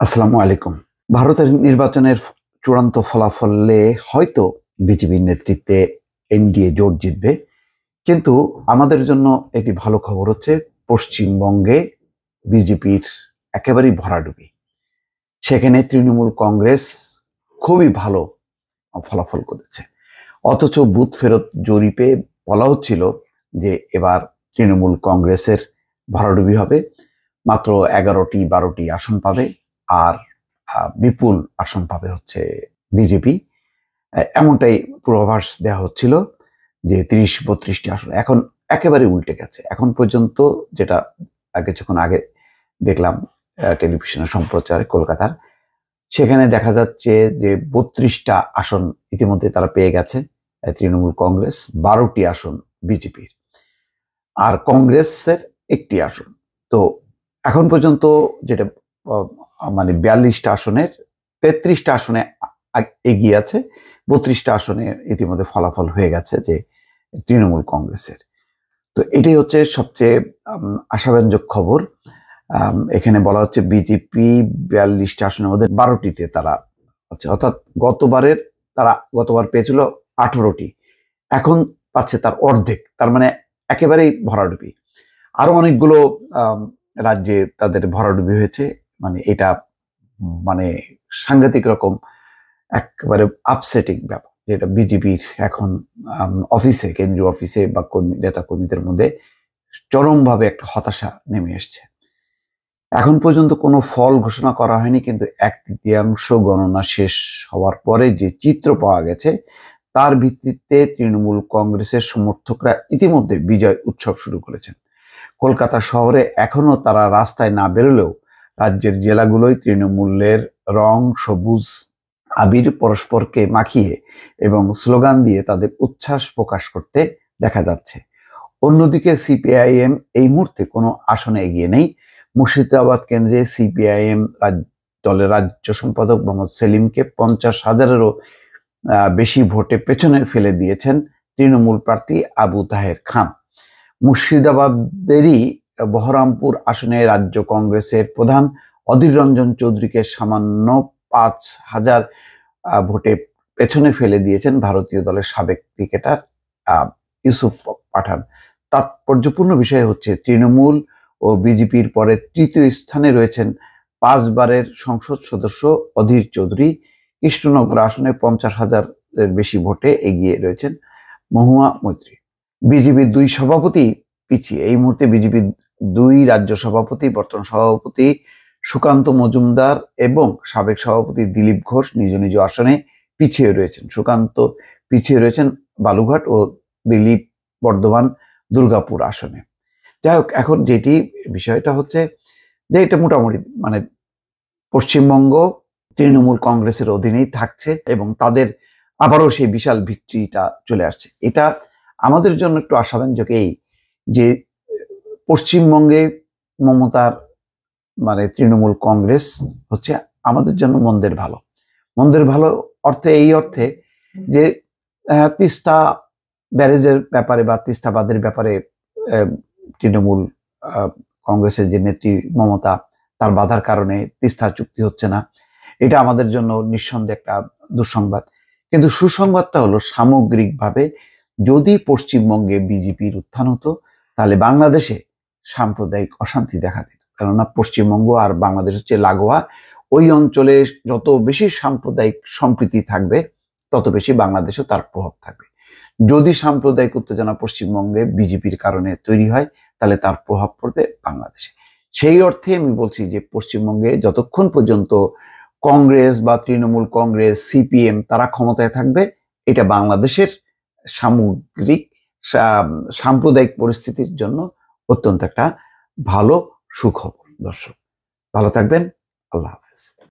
আসসালামু আলাইকুম। ভারতের নির্বাচনের চূড়ান্ত ফলাফলে হয়তো বিজেপির নেতৃত্বে এনডিএ জোট জিতবে। কিন্তু আমাদের জন্য একটি ভালো খবর হচ্ছে পশ্চিমবঙ্গে বিজেপির একেবারেই ভরাডুবি। সেখানে তৃণমূল কংগ্রেস খুবই ভালো ফলাফল করেছে। অথচ বুথ ফেরত জরিপে বলা হচ্ছিল যে এবার তৃণমূল কংগ্রেসের ভরাডুবি হবে, মাত্র 11টি-12টি আসন পাবে আর বিপুল আসন পাবে হচ্ছে বিজেপি। এমনটাই পূর্বাভাস দেওয়া হচ্ছিল যে 30-32টি আসন। এখন একেবারে উল্টে গেছে। এখন পর্যন্ত যেটা কিছুক্ষণ আগে দেখলাম টেলিভিশনের সম্প্রচারে কলকাতার, সেখানে দেখা যাচ্ছে যে 32টা আসন ইতিমধ্যে তারা পেয়ে গেছে তৃণমূল কংগ্রেস, 12টি আসন বিজেপির, আর কংগ্রেসের 1টি আসন। তো এখন পর্যন্ত যেটা মানে 42টা আসনের 33টা আসনে এগিয়ে আছে, 32টা আসনে ইতিমধ্যে ফলাফল হয়ে গেছে যে তৃণমূল কংগ্রেসের। তো এটাই হচ্ছে সবচেয়ে আশাব্যঞ্জক খবর। এখানে বলা হচ্ছে বিজেপি 42টা আসনের মধ্যে 12টিতে তারা আছে, অর্থাৎ গতবার পেয়েছিল 18টি, এখন পাচ্ছে তার অর্ধেক। তার মানে একেবারেই ভরাডুবি। আরো অনেকগুলো রাজ্যে তাদের ভরাডুবি হয়েছে। মানে এটা মানে সাংঘাতিক রকম একেবারে আপসেটিং ব্যাপার, যেটা বিজেপির এখন অফিসে, কেন্দ্রীয় অফিসে বা নেতা কর্মীদের মধ্যে চরমভাবে একটা হতাশা নেমে এসছে। এখন পর্যন্ত কোনো ফল ঘোষণা করা হয়নি, কিন্তু 1/3 গণনা শেষ হওয়ার পরে যে চিত্র পাওয়া গেছে তার ভিত্তিতে তৃণমূল কংগ্রেসের সমর্থকরা ইতিমধ্যে বিজয় উৎসব শুরু করেছেন। কলকাতা শহরে এখনো তারা রাস্তায় না বেরোলেও রাজ্যের জেলাগুলোয় তৃণমূলের রং সবুজ আবির পরস্পরকে মাখিয়ে এবং স্লোগান দিয়ে তাদের উচ্ছ্বাস প্রকাশ করতে দেখা যাচ্ছে। অন্যদিকে সিপিআইএম এই মুহূর্তে কোনো আসনে এগিয়ে নেই। মুর্শিদাবাদ কেন্দ্রে সিপিআইএম দলের রাজ্য সম্পাদক মোহাম্মদ সেলিমকে 50,000-এরও বেশি ভোটে পেছনে ফেলে দিয়েছেন তৃণমূল প্রার্থী আবু তাহের খান। মুর্শিদাবাদেরই বহরমপুর আসনে রাজ্য কংগ্রেসের প্রধান অধীর রঞ্জন চৌধুরীকে সামান্য 5,000 ভোটে পেছনে ফেলে দিয়েছেন ভারতীয় দলের সাবেক ক্রিকেটার ইউসুফ পাঠান। তাৎপর্যপূর্ণ বিষয় হচ্ছে তৃণমূল ও বিজেপির পরে তৃতীয় স্থানে রয়েছেন 5 বারের সংসদ সদস্য অধীর চৌধুরী। কৃষ্ণনগর আসনে 50,000-এর বেশি ভোটে এগিয়ে রয়েছেন মহুয়া মৈত্রী। বিজেপির 2 সভাপতি পিছিয়ে। এই মুহূর্তে বিজেপির 2 রাজ্য সভাপতি, বর্তমান সভাপতি সুকান্ত মজুমদার এবং সাবেক সভাপতি দিলীপ ঘোষ নিজ নিজ আসনে পিছিয়ে রয়েছেন। সুকান্ত পিছিয়ে রয়েছেন বালুঘাট ও দিলীপ বর্ধমান দুর্গাপুর আসনে। যাই হোক, এখন যেটি বিষয়টা হচ্ছে যে এটা মোটামুটি মানে পশ্চিমবঙ্গ তৃণমূল কংগ্রেসের অধীনেই থাকছে এবং তাদের আবারও সেই বিশাল ভিক্টরিটা চলে আসছে। এটা আমাদের জন্য একটু আশাব্যঞ্জক এই যে পশ্চিমবঙ্গে মমতার মানে তৃণমূল কংগ্রেস হচ্ছে আমাদের জন্য মন্দের ভালো। মন্দের ভালো অর্থে এই অর্থে যে তিস্তা ব্যারেজের ব্যাপারে বা তিস্তা বাঁধের ব্যাপারে তৃণমূল কংগ্রেসের যে নেত্রী মমতা, তার বাধার কারণে তিস্তা চুক্তি হচ্ছে না। এটা আমাদের জন্য নিঃসন্দেহে একটা দুঃসংবাদ। কিন্তু সুসংবাদটা হলো সামগ্রিকভাবে যদি পশ্চিমবঙ্গে বিজেপির উত্থান হতো তাহলে বাংলাদেশে সাম্প্রদায়িক অশান্তি দেখা দিত। কেননা পশ্চিমবঙ্গ আর বাংলাদেশ হচ্ছে লাগোয়া। ওই অঞ্চলে যত বেশি সাম্প্রদায়িক সম্প্রীতি থাকবে তত বেশি বাংলাদেশেও তার প্রভাব থাকবে। যদি সাম্প্রদায়িক উত্তেজনা পশ্চিমবঙ্গে বিজেপির কারণে তৈরি হয় তাহলে তার প্রভাব পড়বে বাংলাদেশে। সেই অর্থে আমি বলছি যে পশ্চিমবঙ্গে যতক্ষণ পর্যন্ত কংগ্রেস বা তৃণমূল কংগ্রেস, সিপিএম তারা ক্ষমতায় থাকবে, এটা বাংলাদেশের সামগ্রিক সাম্প্রদায়িক পরিস্থিতির জন্য অত্যন্ত একটা ভালো সুখবর। দর্শক ভালো থাকবেন। আল্লাহ হাফেজ।